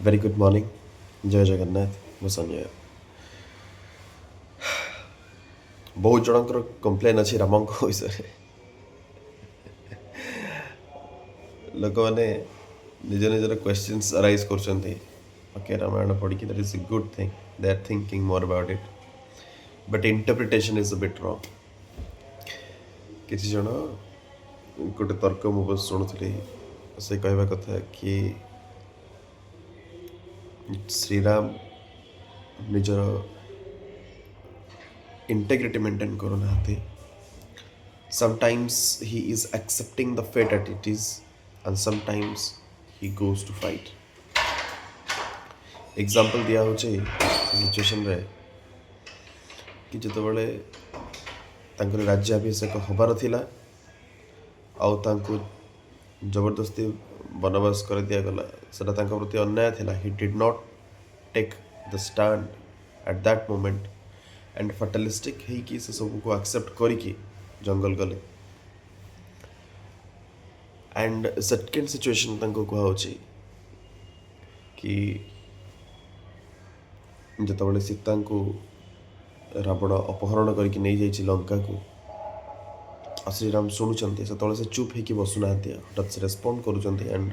Very good morning. जय जगन्नाथ ମୁଁ ସଞ୍ଜୟ। ବହୁତ ଜଣଙ୍କର କମ୍ପ୍ଲେନ୍ ଅଛି ରାମଙ୍କ ବିଷୟରେ। ଲୋକମାନେ ନିଜ ନିଜର କ୍ୱେଶ୍ଚିନ୍ସ ଅରାଇଜ୍ କରୁଛନ୍ତି। ଓକେ ରାମାୟଣ ପଢ଼ିକି that is a good thing. They are thinking more about it but interpretation is a bit wrong. କିଛି ଜଣ ଗୋଟେ ତର୍କ ମୁଁ ବସ୍ ଶୁଣୁଥିଲି, ସେ କହିବା କଥା କି ଶ୍ରୀରାମ ନିଜର ଇଣ୍ଟେଗ୍ରିଟି ମେଣ୍ଟେନ୍ କରୁନାହାନ୍ତି। Sometimes he is accepting the fate at it is, and sometimes he goes to fight. Example दिया होचे सिचुएशन रे कि जेतेबेले तांकर राज्याभिषेक हबार थिला आउ तांको जबरदस्ती बनवास कर दिया गला, सेटा तांका प्रति अन्याय थिला। He did not take the stand at that moment and fatalistic है कि से सब को एक्सेप्ट करिकी जंगल गले। एंड सेकेंड सिचुएशन तांको कहा होची कि जेतेबेले सीता को रावण अपहरण करके नहीं जाइए लंका को, श्रीराम शुणुंट से से चुप होकर बसुना, हठात से रेस्पॉन्ड करुँच एंड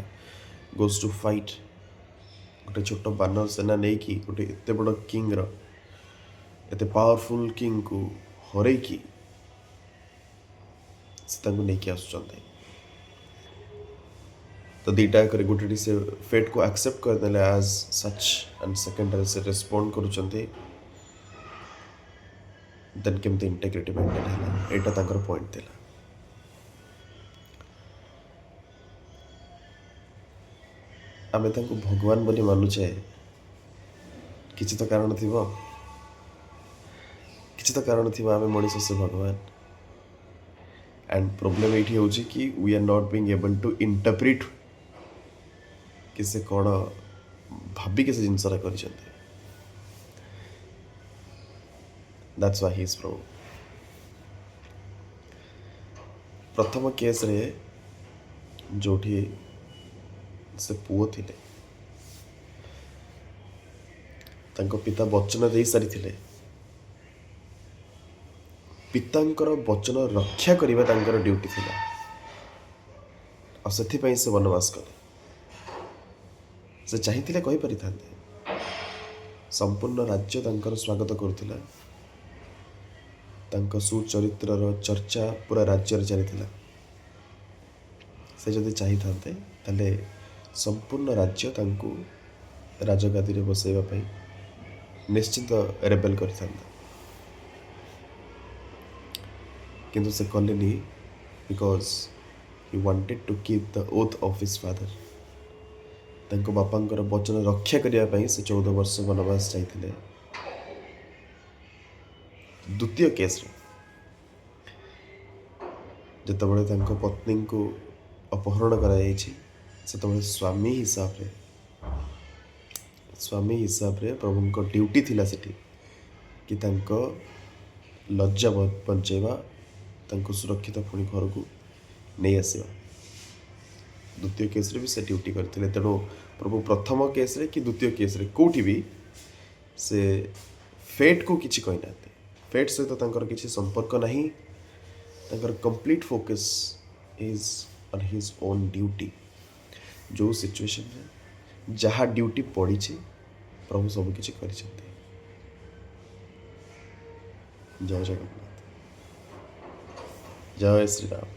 गोज टू फाइट। गोटे छोट बानर सेना नहीं कि गोटे एत बड़ किंग एत पावरफुल किंग को हरैकी सीता को लेकिन आसुँच। तो दुईटा गोटे से फेट को एक्सेप्ट करदे एज सच एंड सेकेंडरी से रेस्पॉन्ड करुँच। देन केमती इंटेग्रिटी मेंटेन है, एटा तांकर पॉइंट थिला। आमे तांको भगवान बोली मानुचे, किछि तो कारण थिबो, किछि तो कारण थिबो आमे मनुष्य से भगवान। एंड प्रॉब्लम एठी होची कि we are not being able to interpret कि से कौन भाभी के जिनसा कर। That's why he is Prabhu. प्रथम केस रे जोठी से पुओ थिले, तांको पिता वचन दे सारी थिले, पितांकर वचन रक्षा करबा तांकर ड्यूटी थिला, और सेथि पई से वनवास कले। से चाहिए कही पारि थांते, संपूर्ण राज्य तांकर स्वागत करुथिला, तांका सुचरित्रर चर्चा पूरा राज्य चली। से जदि चाहिए थांते ताले संपूर्ण राज्य तांको राजगादी रे बसैबा पई निश्चित रेबेल कर थांता, किंतु से कलेनी because he wanted to keep the oath of his father. तांको बापांकर वचन रक्षा करने पाई से 14 वर्ष वनवास जाइथिले। द्वितीय केस रे जेतेबेले तांको पत्नी को अपहरण करा जायछि, सेतेबेले स्वामी हिसाब रे प्रभुंको ड्यूटी थिला सेठी कि तांको लज्जा बंचेबा, तांको सुरक्षित पुणी घर को नहीं आसवा। द्वितीय केस रे भी से ड्यूटी करथिले। तेणु प्रभु प्रथम केस रे कि द्वितीय केस रे कोठी भी से फेट को किछि कहि नाते। फेट सहित तांकर किछि संपर्क नहीं, तांकर complete focus is on his own duty. जो सिचुएशन रे जहाँ ड्यूटी पड़ी प्रभु सब किछि करिसेंते। जय जगन्नाथ, जय श्री राम।